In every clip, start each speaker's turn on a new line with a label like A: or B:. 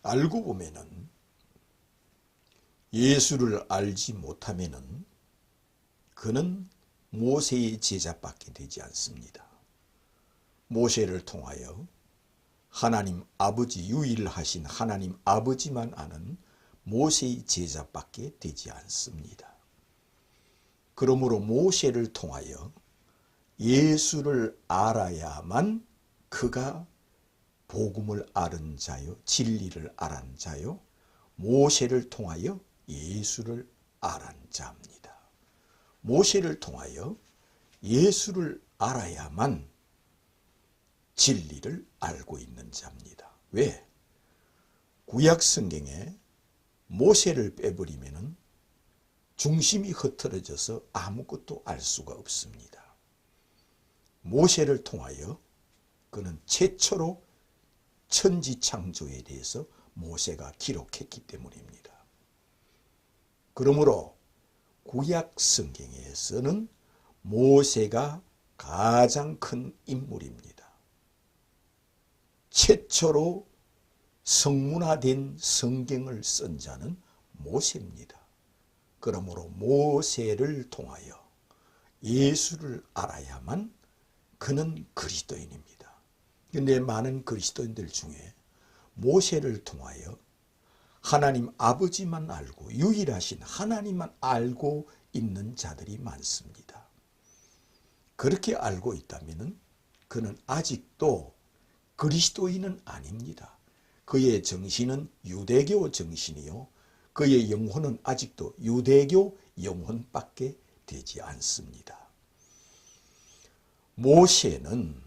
A: 알고 보면은 예수를 알지 못하면은 그는 모세의 제자밖에 되지 않습니다. 모세를 통하여 하나님 아버지, 유일하신 하나님 아버지만 아는 모세의 제자밖에 되지 않습니다. 그러므로 모세를 통하여 예수를 알아야만 그가 복음을 아는 자요, 진리를 아는 자요, 모세를 통하여 예수를 아는 자입니다. 모세를 통하여 예수를 알아야만 진리를 알고 있는 자입니다. 왜? 구약 성경에 모세를 빼버리면 중심이 흐트러져서 아무것도 알 수가 없습니다. 모세를 통하여 그는 최초로 천지창조에 대해서 모세가 기록했기 때문입니다. 그러므로 구약 성경에서는 모세가 가장 큰 인물입니다. 최초로 성문화된 성경을 쓴 자는 모세입니다. 그러므로 모세를 통하여 예수를 알아야만 그는 그리스도인입니다. 그런데 많은 그리스도인들 중에 모세를 통하여 하나님 아버지만 알고 유일하신 하나님만 알고 있는 자들이 많습니다. 그렇게 알고 있다면 그는 아직도 그리스도인은 아닙니다. 그의 정신은 유대교 정신이요, 그의 영혼은 아직도 유대교 영혼밖에 되지 않습니다. 모세는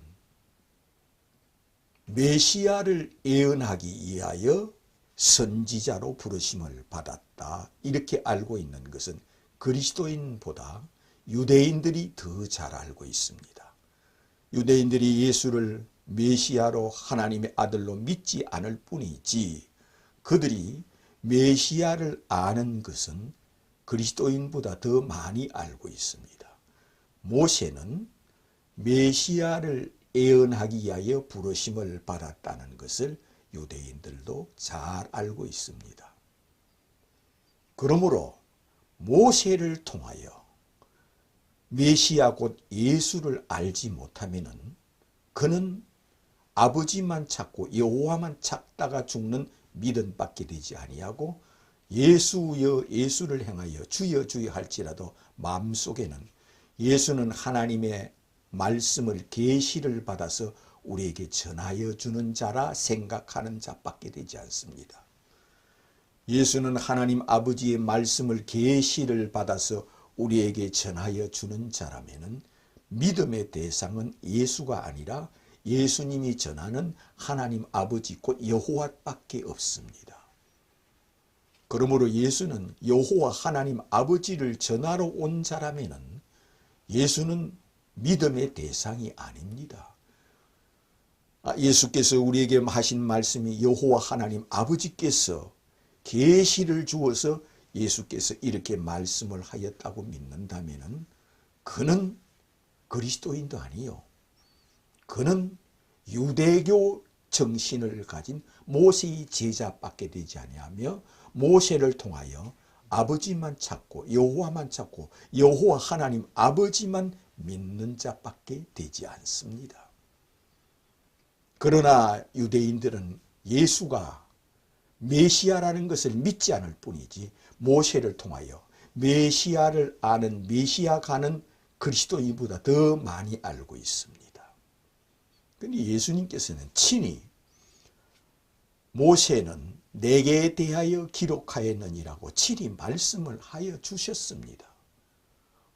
A: 메시아를 예언하기 위하여 선지자로 부르심을 받았다, 이렇게 알고 있는 것은 그리스도인보다 유대인들이 더 잘 알고 있습니다. 유대인들이 예수를 메시아로 하나님의 아들로 믿지 않을 뿐이지 그들이 메시아를 아는 것은 그리스도인보다 더 많이 알고 있습니다. 모세는 메시아를 예언하기 위하여 부르심을 받았다는 것을 유대인들도 잘 알고 있습니다. 그러므로 모세를 통하여 메시아 곧 예수를 알지 못하면 그는 아버지만 찾고 여호와만 찾다가 죽는 믿음밖에 되지 아니하고 예수여 예수를 행하여 주여 주여 할지라도 마음속에는 예수는 하나님의 말씀을 계시를 받아서 우리에게 전하여 주는 자라 생각하는 자밖에 되지 않습니다. 예수는 하나님 아버지의 말씀을 계시를 받아서 우리에게 전하여 주는 자라면은 믿음의 대상은 예수가 아니라 예수님이 전하는 하나님 아버지 곧 여호와밖에 없습니다. 그러므로 예수는 여호와 하나님 아버지를 전하러 온 자라면은 예수는 믿음의 대상이 아닙니다. 예수께서 우리에게 하신 말씀이 여호와 하나님 아버지께서 계시를 주어서 예수께서 이렇게 말씀을 하였다고 믿는다면은 그는 그리스도인도 아니요, 그는 유대교 정신을 가진 모세의 제자밖에 되지 아니하며 모세를 통하여 아버지만 찾고 여호와만 찾고 여호와 하나님 아버지만 믿는 자밖에 되지 않습니다. 그러나 유대인들은 예수가 메시아라는 것을 믿지 않을 뿐이지 모세를 통하여 메시아를 아는 메시아가는 그리스도인보다 더 많이 알고 있습니다. 그런데 예수님께서는 친히 모세는 내게 대하여 기록하였느니라고 친히 말씀을 하여 주셨습니다.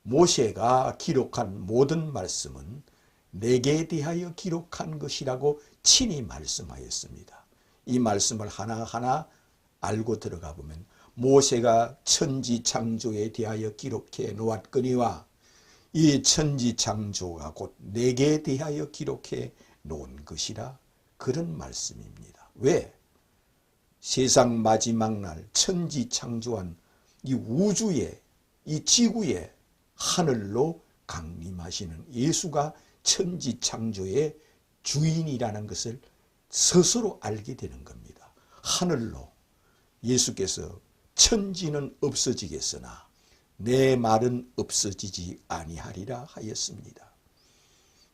A: 모세가 기록한 모든 말씀은 내게 대하여 기록한 것이라고 친히 말씀하였습니다. 이 말씀을 하나하나 알고 들어가 보면 모세가 천지창조에 대하여 기록해 놓았거니와 이 천지창조가 곧 내게 대하여 기록해 놓은 것이라, 그런 말씀입니다. 왜? 세상 마지막 날 천지창조한 이 우주에, 이 지구에 하늘로 강림하시는 예수가 천지창조의 주인이라는 것을 스스로 알게 되는 겁니다. 하늘로 예수께서 천지는 없어지겠으나 내 말은 없어지지 아니하리라 하였습니다.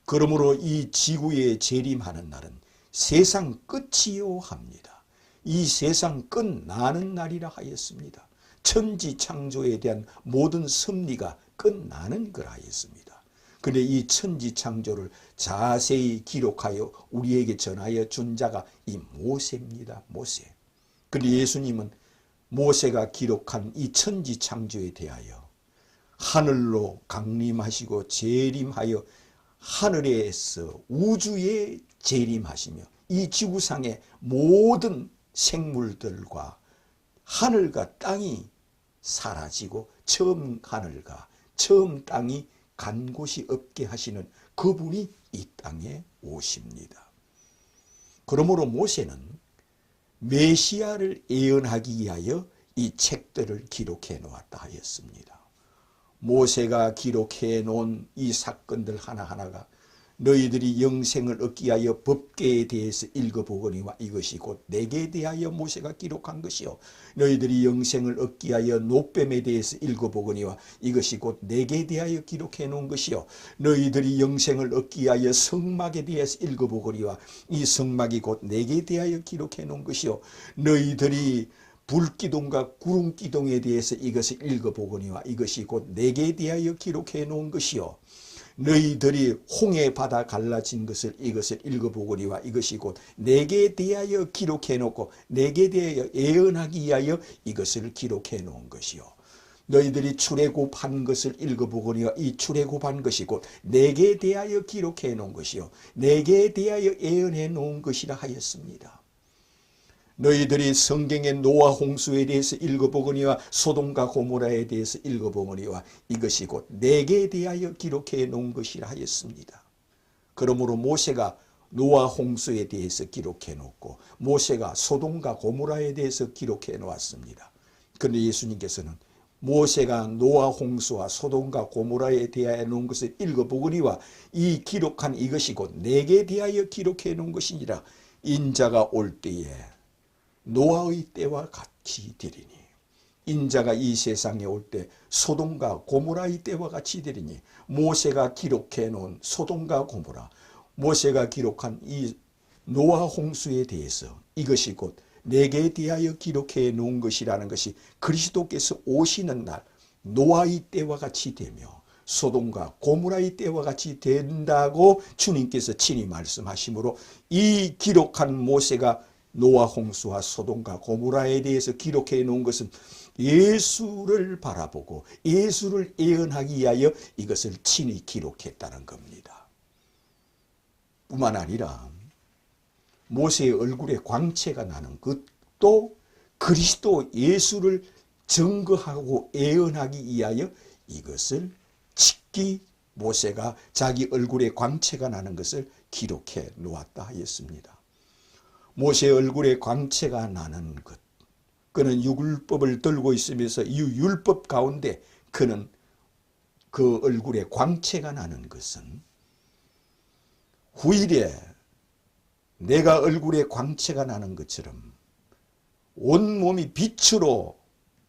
A: 그러므로 이 지구에 재림하는 날은 세상 끝이요 합니다. 이 세상 끝나는 날이라 하였습니다. 천지 창조에 대한 모든 섭리가 끝나는 거라 하였습니다. 그런데 이 천지 창조를 자세히 기록하여 우리에게 전하여 준 자가 이 모세입니다. 모세. 그런데 예수님은 모세가 기록한 이 천지 창조에 대하여 하늘로 강림하시고 재림하여 하늘에서 우주에 재림하시며 이 지구상의 모든 생물들과 하늘과 땅이 사라지고 처음 하늘과 처음 땅이 간 곳이 없게 하시는 그분이 이 땅에 오십니다. 그러므로 모세는 메시아를 예언하기 위하여 이 책들을 기록해 놓았다 하였습니다. 모세가 기록해 놓은 이 사건들 하나하나가 너희들이 영생을 얻기 위하여 법궤에 대해서 읽어보거니와 이것이 곧 내게 대하여 모세가 기록한 것이요 너희들이 영생을 얻기 위하여 노뱀에 대해서 읽어보거니와 이것이 곧 내게 대하여 기록해 놓은 것이요 너희들이 영생을 얻기 위하여 성막에 대해서 읽어보거니와 이 성막이 곧 내게 대하여 기록해 놓은 것이요 너희들이 불기둥과 구름기둥에 대해서 이것을 읽어보거니와 이것이 곧 내게 대하여 기록해 놓은 것이요 너희들이 홍해 바다 갈라진 것을 이것을 읽어보거니와 이것이 곧 내게 대하여 기록해 놓고 내게 대하여 예언하기 위하여 이것을 기록해 놓은 것이요 너희들이 출애굽한 것을 읽어보거니와 이 출애굽한 것이 곧 내게 대하여 기록해 놓은 것이요 내게 대하여 예언해 놓은 것이라 하였습니다. 너희들이 성경의 노아 홍수에 대해서 읽어보거니와 소돔과 고모라에 대해서 읽어보거니와 이것이 곧 내게 대하여 기록해 놓은 것이라 하였습니다. 그러므로 모세가 노아 홍수에 대해서 기록해 놓고 모세가 소돔과 고모라에 대해서 기록해 놓았습니다. 그런데 예수님께서는 모세가 노아 홍수와 소돔과 고모라에 대하여 놓은 것을 읽어보거니와 이 기록한 이것이 곧 내게 대하여 기록해 놓은 것이니라. 인자가 올 때에 노아의 때와 같이 되리니 인자가 이 세상에 올 때 소돔과 고모라의 때와 같이 되리니 모세가 기록해 놓은 소돔과 고모라 모세가 기록한 이 노아 홍수에 대해서 이것이 곧 내게 대하여 기록해 놓은 것이라는 것이 그리스도께서 오시는 날 노아의 때와 같이 되며 소돔과 고모라의 때와 같이 된다고 주님께서 친히 말씀하시므로 이 기록한 모세가 노아 홍수와 소돔과 고모라에 대해서 기록해 놓은 것은 예수를 바라보고 예수를 예언하기 위하여 이것을 친히 기록했다는 겁니다. 뿐만 아니라 모세의 얼굴에 광채가 나는 것도 그리스도 예수를 증거하고 예언하기 위하여 이것을 직기 모세가 자기 얼굴에 광채가 나는 것을 기록해 놓았다 하였습니다. 모세의 얼굴에 광채가 나는 것, 그는 율법을 들고 있으면서 이 율법 가운데 그는 그 얼굴에 광채가 나는 것은 후일에 내가 얼굴에 광채가 나는 것처럼 온몸이 빛으로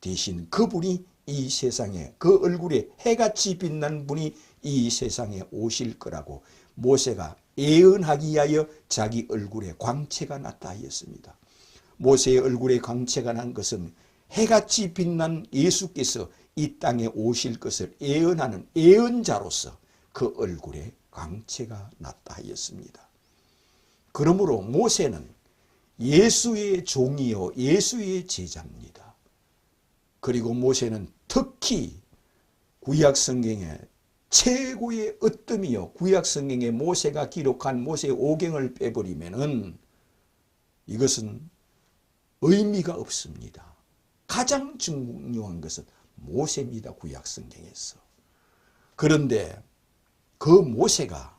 A: 되신 그분이 이 세상에 그 얼굴에 해같이 빛난 분이 이 세상에 오실 거라고 모세가 예언하기 위하여 자기 얼굴에 광채가 났다 하였습니다. 모세의 얼굴에 광채가 난 것은 해같이 빛난 예수께서 이 땅에 오실 것을 예언하는 예언자로서 그 얼굴에 광채가 났다 하였습니다. 그러므로 모세는 예수의 종이요 예수의 제자입니다. 그리고 모세는 특히 구약성경에 최고의 으뜸이요 구약성경에 모세가 기록한 모세의 오경을 빼버리면은 이것은 의미가 없습니다. 가장 중요한 것은 모세입니다. 구약성경에서. 그런데 그 모세가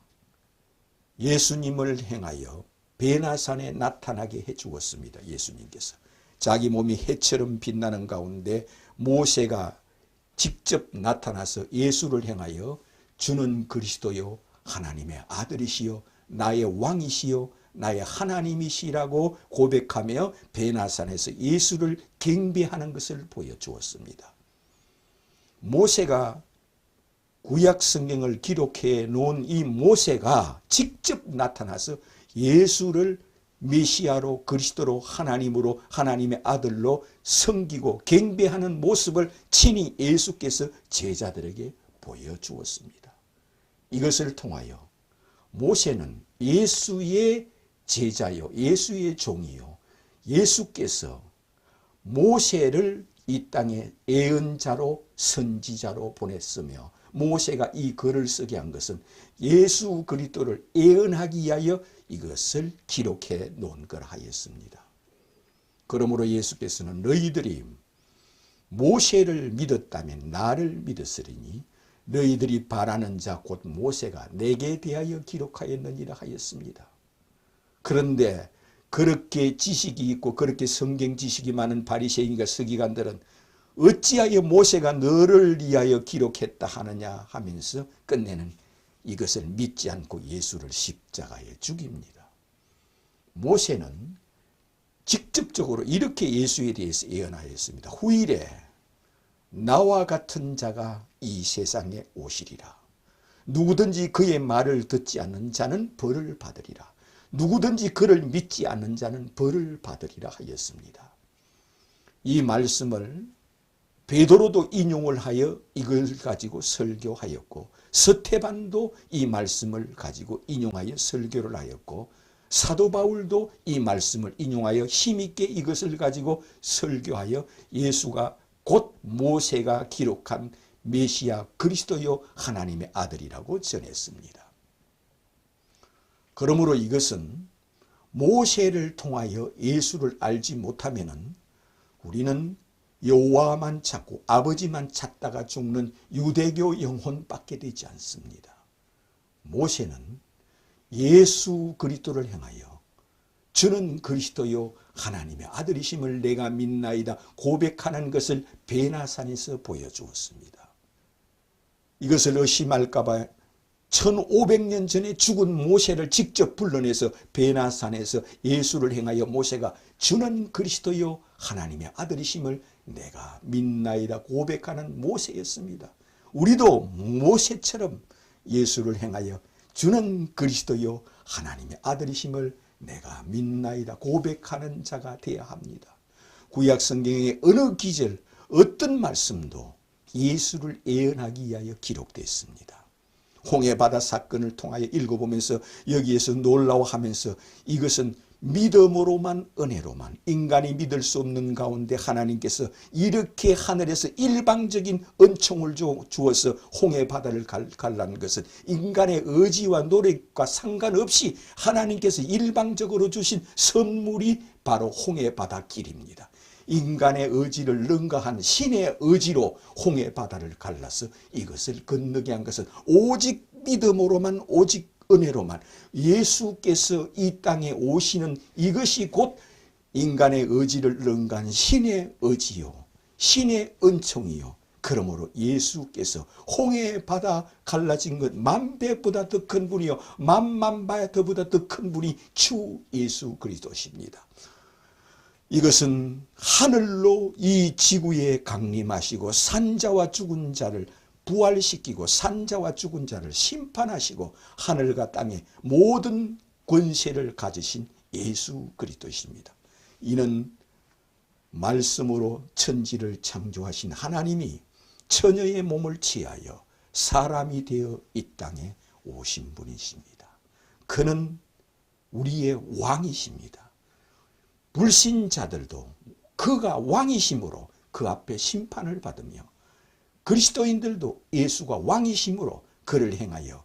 A: 예수님을 행하여 베나산에 나타나게 해주었습니다. 예수님께서 자기 몸이 해처럼 빛나는 가운데 모세가 직접 나타나서 예수를 행하여 주는 그리스도요 하나님의 아들이시요 나의 왕이시요 나의 하나님이시라고 고백하며 베나산에서 예수를 경배하는 것을 보여주었습니다. 모세가 구약 성경을 기록해 놓은 이 모세가 직접 나타나서 예수를 메시아로 그리스도로 하나님으로 하나님의 아들로 섬기고 경배하는 모습을 친히 예수께서 제자들에게 보여주었습니다. 이것을 통하여 모세는 예수의 제자요, 예수의 종이요, 예수께서 모세를 이 땅에 예언자로 선지자로 보냈으며 모세가 이 글을 쓰게 한 것은 예수 그리스도를 예언하기 위하여 이것을 기록해 놓은 걸 하였습니다. 그러므로 예수께서는 너희들이 모세를 믿었다면 나를 믿었으리니 너희들이 바라는 자 곧 모세가 내게 대하여 기록하였느니라 하였습니다. 그런데 그렇게 지식이 있고 그렇게 성경 지식이 많은 바리새인과 서기관들은 어찌하여 모세가 너를 위하여 기록했다 하느냐 하면서 끝내는 이것을 믿지 않고 예수를 십자가에 죽입니다. 모세는 직접적으로 이렇게 예수에 대해서 예언하였습니다. 후일에 나와 같은 자가 이 세상에 오시리라. 누구든지 그의 말을 듣지 않는 자는 벌을 받으리라. 누구든지 그를 믿지 않는 자는 벌을 받으리라 하였습니다. 이 말씀을 베드로도 인용을 하여 이걸 가지고 설교하였고 스테반도 이 말씀을 가지고 인용하여 설교를 하였고 사도 바울도 이 말씀을 인용하여 힘있게 이것을 가지고 설교하여 예수가 곧 모세가 기록한 메시아 그리스도요 하나님의 아들이라고 전했습니다. 그러므로 이것은 모세를 통하여 예수를 알지 못하면은 우리는 여호와만 찾고 아버지만 찾다가 죽는 유대교 영혼밖에 되지 않습니다. 모세는 예수 그리스도를 향하여 주는 그리스도요 하나님의 아들이심을 내가 믿나이다 고백하는 것을 베나산에서 보여주었습니다. 이것을 의심할까 봐 1500년 전에 죽은 모세를 직접 불러내서 베나산에서 예수를 향하여 모세가 주는 그리스도요 하나님의 아들이심을 내가 믿나이다 고백하는 모세였습니다. 우리도 모세처럼 예수를 향하여 주는 그리스도요 하나님의 아들이심을 내가 믿나이다 고백하는 자가 되어야 합니다. 구약 성경의 어느 기절 어떤 말씀도 예수를 예언하기 위하여 기록되었습니다. 홍해바다 사건을 통하여 읽어보면서 여기에서 놀라워하면서 이것은 믿음으로만 은혜로만 인간이 믿을 수 없는 가운데 하나님께서 이렇게 하늘에서 일방적인 은총을 주어서 홍해바다를 갈라는 것은 인간의 의지와 노력과 상관없이 하나님께서 일방적으로 주신 선물이 바로 홍해바다 길입니다. 인간의 의지를 능가한 신의 의지로 홍해바다를 갈라서 이것을 건너게 한 것은 오직 믿음으로만 오직 은혜로만 예수께서 이 땅에 오시는 이것이 곧 인간의 의지를 능가한 신의 의지요 신의 은총이요 그러므로 예수께서 홍해바다 갈라진 것 만배보다 더 큰 분이요 만만배보다 더 큰 분이 주 예수 그리스도십니다. 이것은 하늘로 이 지구에 강림하시고 산자와 죽은 자를 부활시키고 산자와 죽은 자를 심판하시고 하늘과 땅의 모든 권세를 가지신 예수 그리스도이십니다. 이는 말씀으로 천지를 창조하신 하나님이 처녀의 몸을 취하여 사람이 되어 이 땅에 오신 분이십니다. 그는 우리의 왕이십니다. 불신자들도 그가 왕이심으로 그 앞에 심판을 받으며 그리스도인들도 예수가 왕이심으로 그를 행하여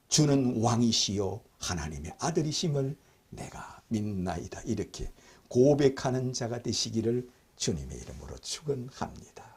A: 주는 왕이시요 하나님의 아들이심을 내가 믿나이다 이렇게 고백하는 자가 되시기를 주님의 이름으로 축원합니다.